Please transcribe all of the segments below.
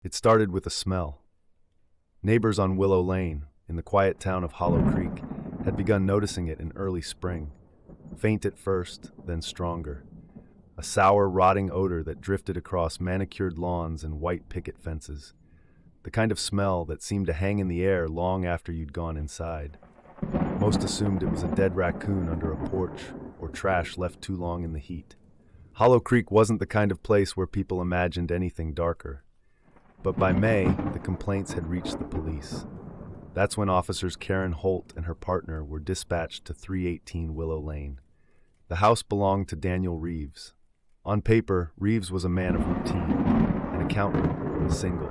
It started with a smell. Neighbors on Willow Lane, in the quiet town of Hollow Creek, had begun noticing it in early spring. Faint at first, then stronger. A sour, rotting odor that drifted across manicured lawns and white picket fences. The kind of smell that seemed to hang in the air long after you'd gone inside. Most assumed it was a dead raccoon under a porch or trash left too long in the heat. Hollow Creek wasn't the kind of place where people imagined anything darker. But by May, the complaints had reached the police. That's when officers Karen Holt and her partner were dispatched to 318 Willow Lane. The house belonged to Daniel Reeves. On paper, Reeves was a man of routine, an accountant, single.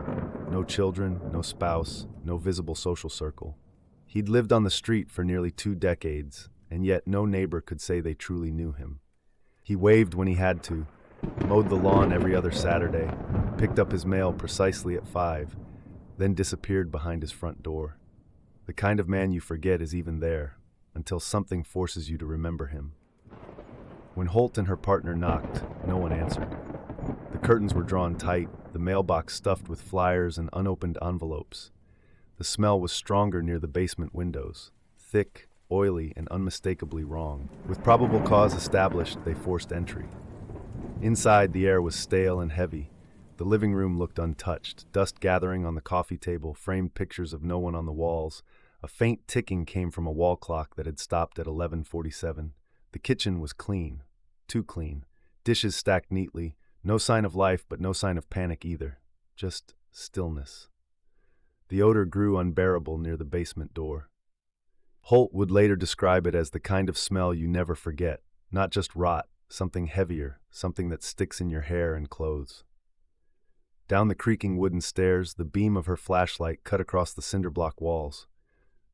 No children, no spouse, no visible social circle. He'd lived on the street for nearly 2 decades, and yet no neighbor could say they truly knew him. He waved when he had to, mowed the lawn every other Saturday, picked up his mail precisely at 5, then disappeared behind his front door. The kind of man you forget is even there, until something forces you to remember him. When Holt and her partner knocked, no one answered. The curtains were drawn tight, the mailbox stuffed with flyers and unopened envelopes. The smell was stronger near the basement windows, thick, oily, and unmistakably wrong. With probable cause established, they forced entry. Inside, the air was stale and heavy. The living room looked untouched, dust gathering on the coffee table, framed pictures of no one on the walls. A faint ticking came from a wall clock that had stopped at 11:47. The kitchen was clean, too clean. Dishes stacked neatly, no sign of life but no sign of panic either. Just stillness. The odor grew unbearable near the basement door. Holt would later describe it as the kind of smell you never forget, not just rot, something heavier, something that sticks in your hair and clothes. Down the creaking wooden stairs, the beam of her flashlight cut across the cinder-block walls.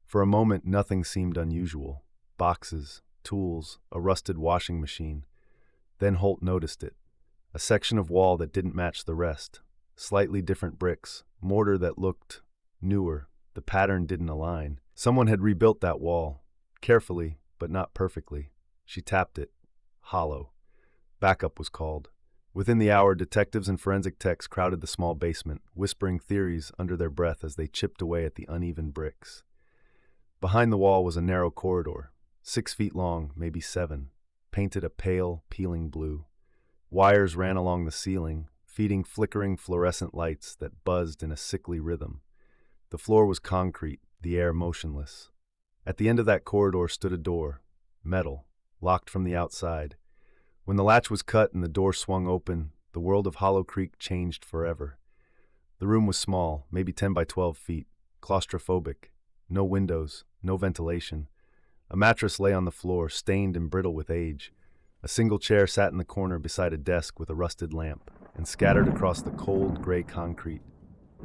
For a moment, nothing seemed unusual. Boxes, tools, a rusted washing machine. Then Holt noticed it. A section of wall that didn't match the rest. Slightly different bricks, mortar that looked newer. The pattern didn't align. Someone had rebuilt that wall, carefully, but not perfectly. She tapped it. Hollow. Backup was called. Within the hour, detectives and forensic techs crowded the small basement, whispering theories under their breath as they chipped away at the uneven bricks. Behind the wall was a narrow corridor, 6 feet long, maybe 7, painted a pale, peeling blue. Wires ran along the ceiling, feeding flickering fluorescent lights that buzzed in a sickly rhythm. The floor was concrete, the air motionless. At the end of that corridor stood a door, metal, locked from the outside. When the latch was cut and the door swung open, the world of Hollow Creek changed forever. The room was small, maybe 10 by 12 feet, claustrophobic. No windows, no ventilation. A mattress lay on the floor, stained and brittle with age. A single chair sat in the corner beside a desk with a rusted lamp, and scattered across the cold, gray concrete,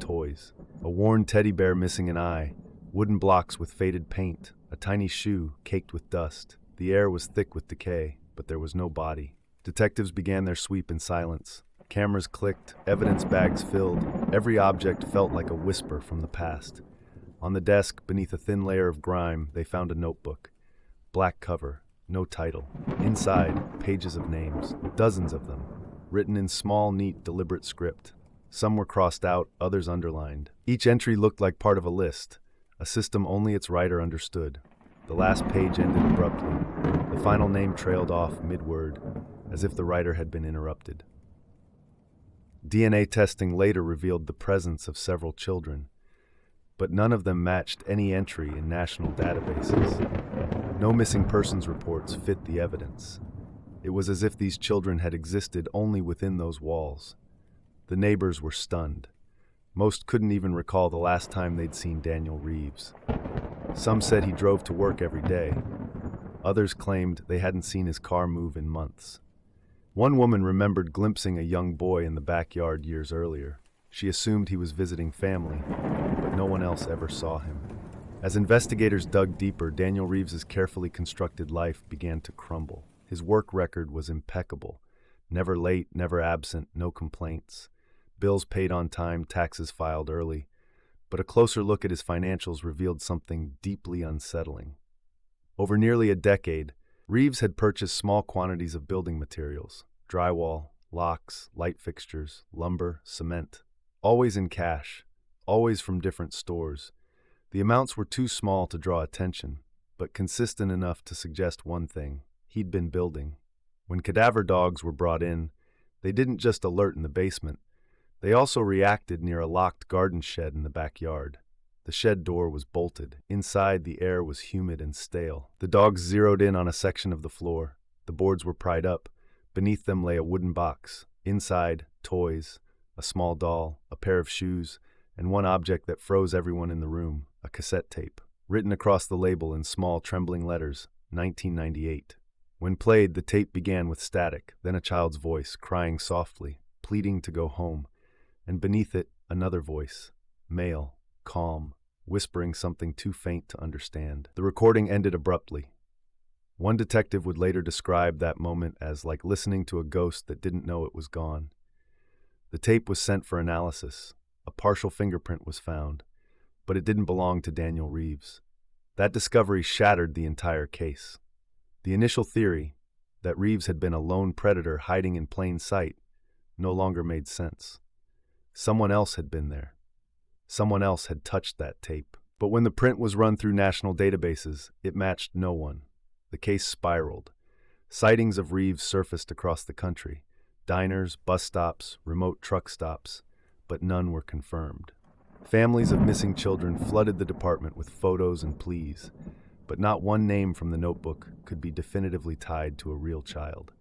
toys. A worn teddy bear missing an eye, wooden blocks with faded paint, a tiny shoe caked with dust. The air was thick with decay, but there was no body. Detectives began their sweep in silence. Cameras clicked, evidence bags filled. Every object felt like a whisper from the past. On the desk, beneath a thin layer of grime, they found a notebook. Black cover, no title. Inside, pages of names, dozens of them, written in small, neat, deliberate script. Some were crossed out, others underlined. Each entry looked like part of a list, a system only its writer understood. The last page ended abruptly. The final name trailed off mid-word, as if the writer had been interrupted. DNA testing later revealed the presence of several children, but none of them matched any entry in national databases. No missing persons reports fit the evidence. It was as if these children had existed only within those walls. The neighbors were stunned. Most couldn't even recall the last time they'd seen Daniel Reeves. Some said he drove to work every day. Others claimed they hadn't seen his car move in months. One woman remembered glimpsing a young boy in the backyard years earlier. She assumed he was visiting family, but no one else ever saw him. As investigators dug deeper, Daniel Reeves's carefully constructed life began to crumble. His work record was impeccable. Never late, never absent, no complaints. Bills paid on time, taxes filed early. But a closer look at his financials revealed something deeply unsettling. Over nearly a decade, Reeves had purchased small quantities of building materials, drywall, locks, light fixtures, lumber, cement, always in cash, always from different stores. The amounts were too small to draw attention, but consistent enough to suggest one thing: he'd been building. When cadaver dogs were brought in, they didn't just alert in the basement, they also reacted near a locked garden shed in the backyard. The shed door was bolted. Inside, the air was humid and stale. The dogs zeroed in on a section of the floor. The boards were pried up. Beneath them lay a wooden box. Inside, toys, a small doll, a pair of shoes, and one object that froze everyone in the room: a cassette tape. Written across the label in small, trembling letters, 1998. When played, the tape began with static, then a child's voice, crying softly, pleading to go home. And beneath it, another voice, male, calm, whispering something too faint to understand. The recording ended abruptly. One detective would later describe that moment as like listening to a ghost that didn't know it was gone. The tape was sent for analysis. A partial fingerprint was found, but it didn't belong to Daniel Reeves. That discovery shattered the entire case. The initial theory, that Reeves had been a lone predator hiding in plain sight, no longer made sense. Someone else had been there. Someone else had touched that tape. But when the print was run through national databases, it matched no one. The case spiraled. Sightings of Reeves surfaced across the country. Diners, bus stops, remote truck stops, but none were confirmed. Families of missing children flooded the department with photos and pleas, but not one name from the notebook could be definitively tied to a real child.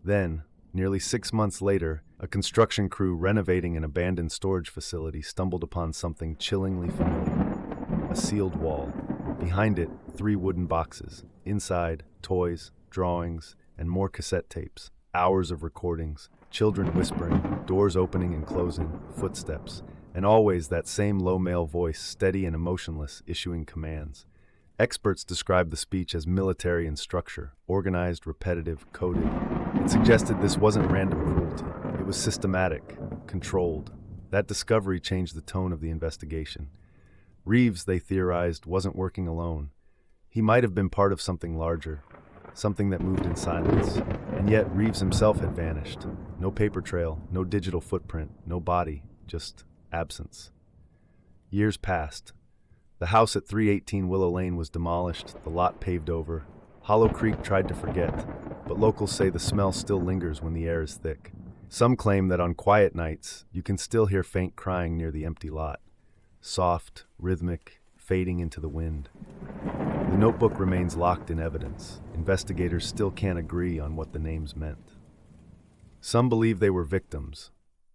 Then, nearly 6 months later, a construction crew renovating an abandoned storage facility stumbled upon something chillingly familiar: a sealed wall. Behind it, 3 wooden boxes. Inside, toys, drawings, and more cassette tapes. Hours of recordings, children whispering, doors opening and closing, footsteps, and always that same low male voice, steady and emotionless, issuing commands. Experts describe the speech as military in structure, organized, repetitive, coded. It suggested this wasn't random cruelty. It was systematic, controlled. That discovery changed the tone of the investigation. Reeves, they theorized, wasn't working alone. He might have been part of something larger, something that moved in silence. And yet Reeves himself had vanished. No paper trail, no digital footprint, no body, just absence. Years passed. The house at 318 Willow Lane was demolished, the lot paved over. Hollow Creek tried to forget, but locals say the smell still lingers when the air is thick. Some claim that on quiet nights, you can still hear faint crying near the empty lot. Soft, rhythmic, fading into the wind. The notebook remains locked in evidence. Investigators still can't agree on what the names meant. Some believe they were victims.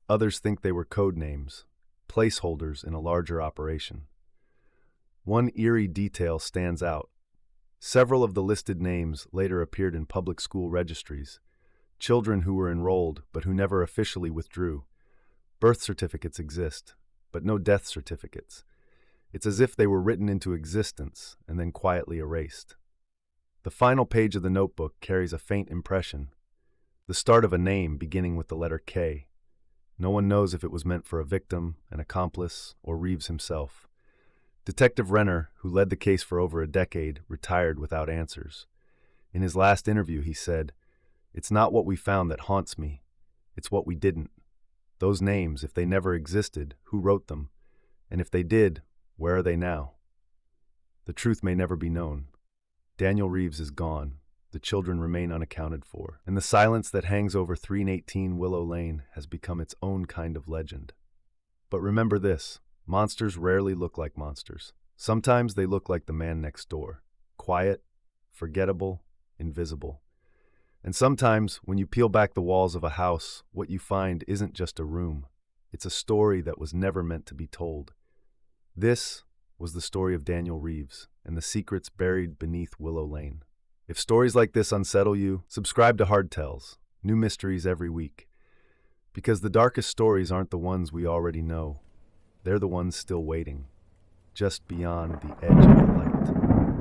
Others think they were code names, placeholders in a larger operation. One eerie detail stands out. Several of the listed names later appeared in public school registries. Children who were enrolled but who never officially withdrew. Birth certificates exist, but no death certificates. It's as if they were written into existence and then quietly erased. The final page of the notebook carries a faint impression, the start of a name beginning with the letter K. No one knows if it was meant for a victim, an accomplice, or Reeves himself. Detective Renner, who led the case for over a decade, retired without answers. In his last interview, he said, "It's not what we found that haunts me. It's what we didn't. Those names, if they never existed, who wrote them? And if they did, where are they now?" The truth may never be known. Daniel Reeves is gone. The children remain unaccounted for. And the silence that hangs over 318 Willow Lane has become its own kind of legend. But remember this, monsters rarely look like monsters. Sometimes they look like the man next door. Quiet, forgettable, invisible. And sometimes, when you peel back the walls of a house, what you find isn't just a room. It's a story that was never meant to be told. This was the story of Daniel Reeves and the secrets buried beneath Willow Lane. If stories like this unsettle you, subscribe to Hard Tells, new mysteries every week. Because the darkest stories aren't the ones we already know. They're the ones still waiting, just beyond the edge of the light.